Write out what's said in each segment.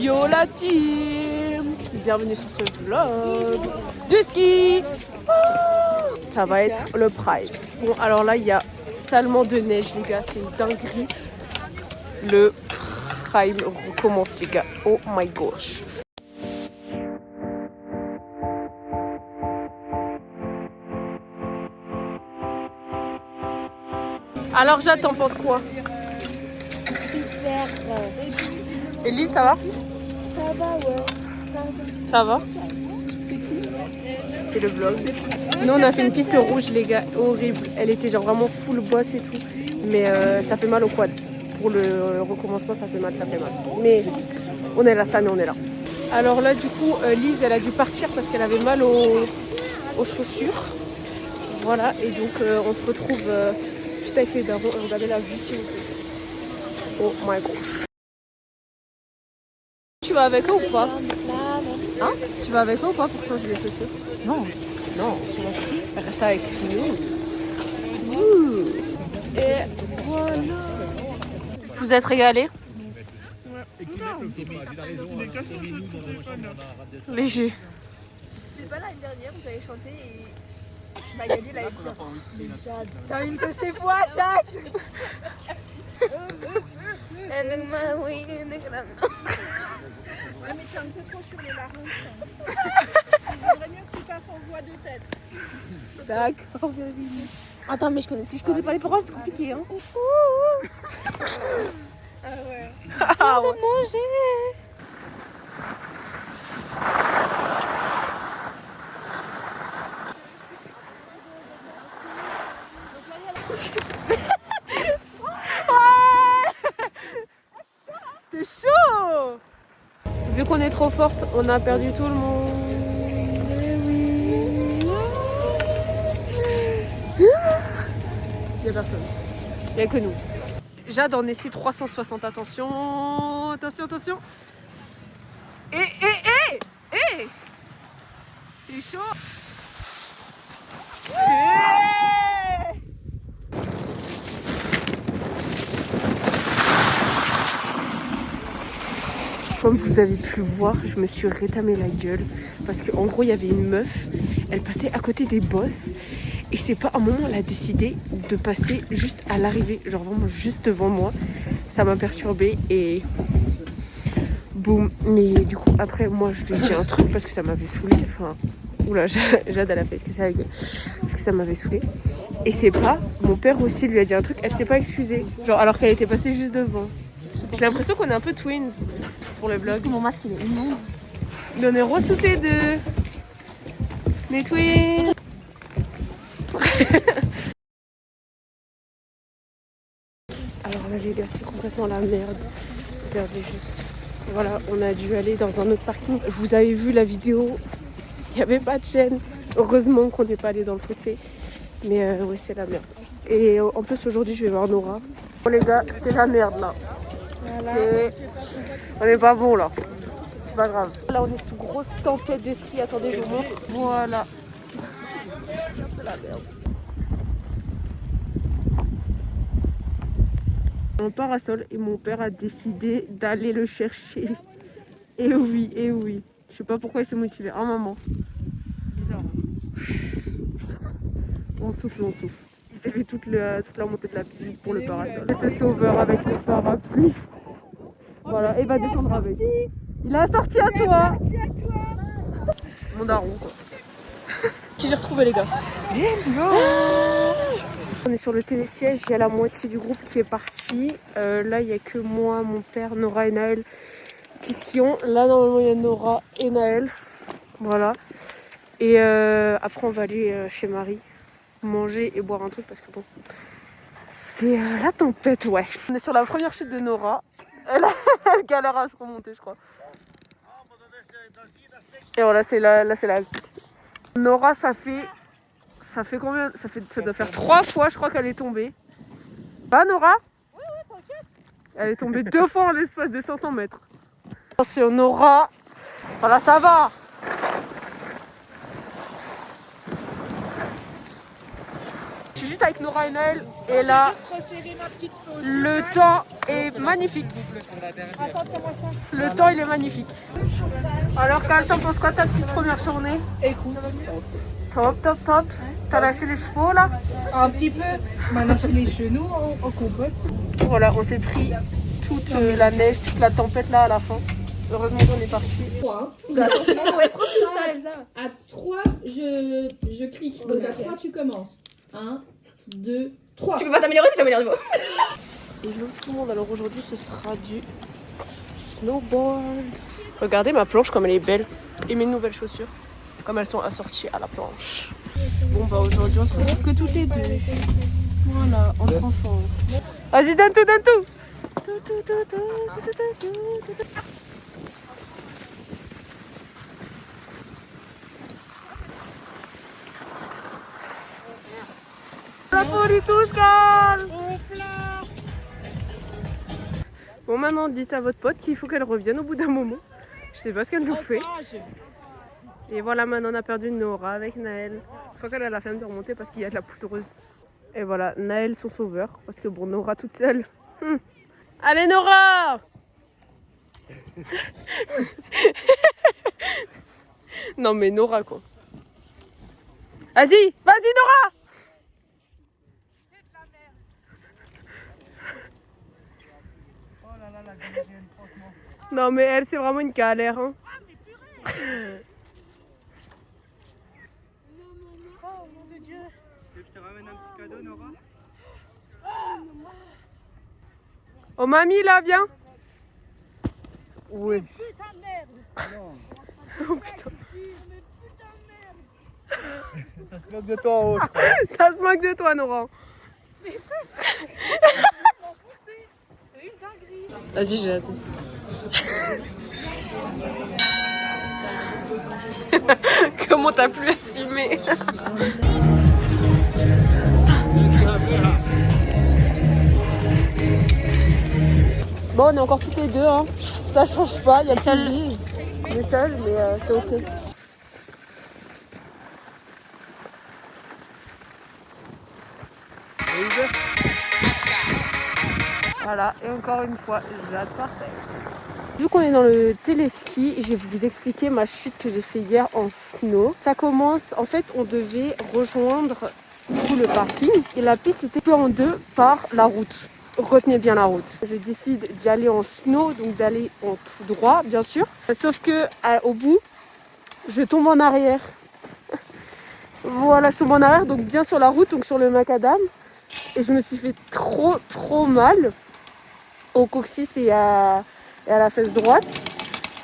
Yo la team! Bienvenue sur ce vlog du ski! Ça va être le prime. Bon, alors là, il y a salement de neige, les gars. C'est une dinguerie. Le prime recommence, les gars. Oh my gosh. Alors, Jade, t'en penses quoi? Super. Elise, ça va? Ça va, ouais. Ça va? C'est qui? C'est le vlog. Nous, on a fait une piste rouge, les gars. Horrible. Elle était genre vraiment full boss et tout. Mais ça fait mal au quad. Pour le recommencement, ça fait mal, ça fait mal. Mais on est là cette année, on est là. Alors là, du coup, Lise, elle a dû partir parce qu'elle avait mal aux chaussures. Voilà. Et donc, on se retrouve juste avec les darons. Regardez la vue, s'il vous plaît. Oh my gosh. Tu vas avec eux ou pas? Hein? Tu vas avec eux ou pas pour changer les chaussures? Non. Non, tu vas skier. Reste avec nous. Ouh. Et voilà. Vous êtes régalés? Ouais. Léger. C'est pas l'année dernière où j'avais chanté et Magali l'avait dit. Jade. T'as une de ces voix, Jade. Ouais, mais t'es un peu trop sur le larynx. Il vaudrait mieux que tu passes en voix de tête. D'accord, Virginie. Attends, mais si je connais pas les paroles, c'est compliqué, hein. Ah ouais. Manger. T'es chaud! Vu qu'on est trop forte, on a perdu tout le monde. Eh oui. Il n'y a personne. Il n'y a que nous. Jade en essaie 360. Attention, attention, attention. T'es chaud? Comme vous avez pu le voir, je me suis rétamé la gueule parce qu'en gros il y avait une meuf, elle passait à côté des boss et c'est pas un moment elle a décidé de passer juste à l'arrivée, genre vraiment juste devant moi. Ça m'a perturbée et boum. Mais du coup après moi je lui ai dit un truc parce que ça m'avait saoulée. Enfin, oula, Jade elle a fait ce que c'est la gueule parce que ça m'avait saoulée. Et c'est pas, mon père aussi lui a dit un truc, elle s'est pas excusée, genre alors qu'elle était passée juste devant. J'ai l'impression qu'on est un peu twins sur le vlog. Parce que mon masque il est immonde. Mais on est roses toutes les deux. Les twins. Alors là les gars, c'est complètement la merde. Regardez juste. Voilà, on a dû aller dans un autre parking. Vous avez vu la vidéo, il n'y avait pas de chaîne. Heureusement qu'on n'est pas allé dans le fossé. Mais ouais, c'est la merde. Et en plus aujourd'hui je vais voir Nora. Bon les gars, c'est la merde là. Voilà. On est pas bon là. C'est pas grave. Là on est sous grosse tempête de ski. Attendez, je vous montre. Voilà. La merde. Un parasol et mon père a décidé d'aller le chercher. Et oui, et oui. Je sais pas pourquoi il s'est motivé. Ah maman. Bizarre. On souffle, on souffle. Il s'est fait toute la montée de la piste pour le parasol. C'est sauveur avec le parapluie. Voilà, et va descendre avec. Il a sorti à toi. Mon daron quoi. Qui j'ai retrouvé les gars. On est sur le télésiège, il y a la moitié du groupe qui est parti. Là il n'y a que moi, mon père, Nora et Naël qui skient. Là normalement il y a Nora et Naël. Voilà. Et après on va aller chez Marie manger et boire un truc parce que bon, c'est la tempête, ouais. On est sur la première chute de Nora. Elle galère à se remonter, je crois. Et voilà, là c'est la piste. Nora, ça fait combien? Ça doit faire 3 fois, je crois qu'elle est tombée. Bah Nora? Oui, t'inquiète. Elle est tombée 2 fois en l'espace de 500 mètres. Attention Nora. Voilà, ça va. Je suis juste avec Nora et Naël et là, le temps est magnifique. Attends, tiens-moi ça. Le temps il est magnifique. Alors Cal, t'en penses quoi ta petite première journée? Écoute, Top, top, top. T'as lâché les chevaux là? un petit peu. Maintenant, j'ai les genoux en compote. Voilà, on s'est pris toute la neige, toute la tempête là à la fin. Heureusement qu'on est parti. 3. Ouais, profite ça, Elsa. À 3, je clique. Donc à 3, tu commences. 1, 2, 3. Tu peux pas t'améliorer, je t'améliore de fois. Et l'autre monde, alors aujourd'hui ce sera du snowboard. Regardez ma planche comme elle est belle. Et mes nouvelles chaussures, comme elles sont assorties à la planche. Bon bah aujourd'hui on se retrouve que toutes les deux. Voilà, entre enfants. Vas-y, donne tout, donne tout. La folie tous, calme. Bon, maintenant dites à votre pote qu'il faut qu'elle revienne au bout d'un moment. Je sais pas ce qu'elle nous fait. Et voilà, maintenant on a perdu Nora avec Naël. Je crois qu'elle a la flemme de remonter parce qu'il y a de la poudreuse. Et voilà, Naël son sauveur. Parce que bon, Nora toute seule. Allez Nora. Non mais Nora quoi. Vas-y, vas-y Nora. Non mais elle c'est vraiment une galère hein. Je te ramène un petit cadeau, Nora. Oh mamie là, viens. Oui. Putain de merde. Non, Oh putain. ça se moque de toi en haut, je crois. Ça se moque de toi Nora. C'est une dinguerie. Vas-y j'ai hâte. Comment t'as pu assumer? Bon on est encore toutes les deux hein. Ça change pas, il y a le seul mais c'est ok. Voilà, et encore une fois, Jade partait. Vu qu'on est dans le téléski, je vais vous expliquer ma chute que j'ai fait hier en snow. Ça commence, en fait, on devait rejoindre tout le parking et la piste était coupée en deux par la route. Retenez bien la route. Je décide d'y aller en snow, donc d'aller en tout droit, bien sûr. Sauf que au bout, je tombe en arrière. Voilà, je tombe en arrière, donc bien sur la route, donc sur le macadam. Et je me suis fait trop mal au coccyx et à la fesse droite.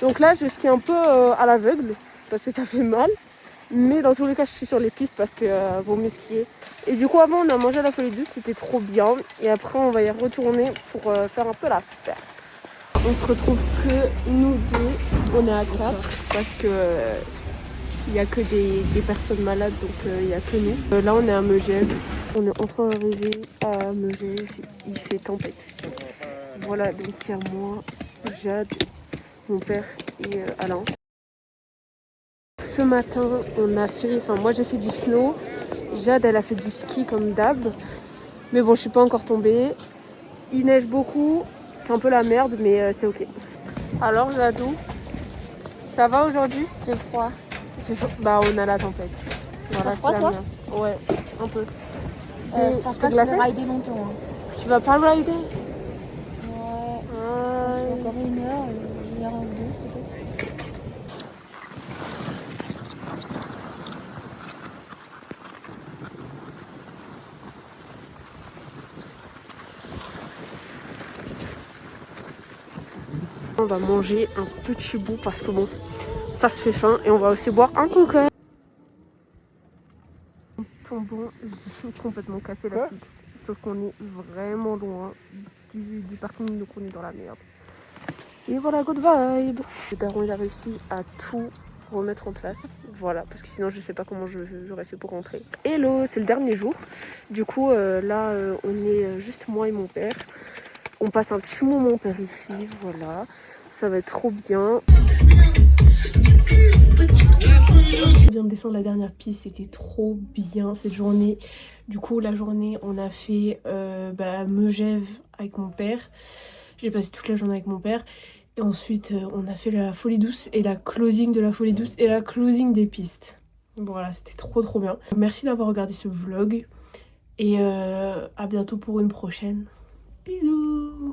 Donc là, je skie un peu à l'aveugle parce que ça fait mal. Mais dans tous les cas, je suis sur les pistes parce que vaut mieux skier. Et du coup, avant, on a mangé à la folie douce, c'était trop bien. Et après, on va y retourner pour faire un peu la fête. On se retrouve que nous deux. On est à 4 parce que il n'y a que des personnes malades, donc il n'y a que nous. Là, on est à Megève. On est enfin arrivé à Megève. Il fait tempête. Voilà, donc il y a moi, Jade, mon père et Alain. Ce matin, on a fait, moi j'ai fait du snow. Jade, elle a fait du ski comme d'hab. Mais bon, je suis pas encore tombée. Il neige beaucoup. C'est un peu la merde, mais c'est ok. Alors, Jadou, ça va aujourd'hui? J'ai froid. Bah, on a la tempête. Voilà, T'as froid, c'est la toi? merde. Ouais, un peu. Je pense pas que je vais rider longtemps. Tu vas pas rider? Ouais. C'est encore une heure ou deux peut-être. On va manger un petit bout parce que bon, ça se fait faim et on va aussi boire un coca. Tombons, j'ai complètement cassé la fixe, sauf qu'on est vraiment loin du parking, donc on est dans la merde. Et voilà, good vibe. Le daron il a réussi à tout remettre en place, voilà, parce que sinon je sais pas comment j'aurais fait pour rentrer. Hello, c'est le dernier jour, du coup là on est juste moi et mon père. On passe un petit moment par ici, voilà, ça va être trop bien. On vient de descendre la dernière piste, c'était trop bien cette journée. Du coup la journée on a fait Megève avec mon père. J'ai passé toute la journée avec mon père. Et ensuite on a fait la folie douce et la closing de la folie douce et la closing des pistes. Voilà, c'était trop bien. Merci d'avoir regardé ce vlog. Et à bientôt pour une prochaine. Bisous.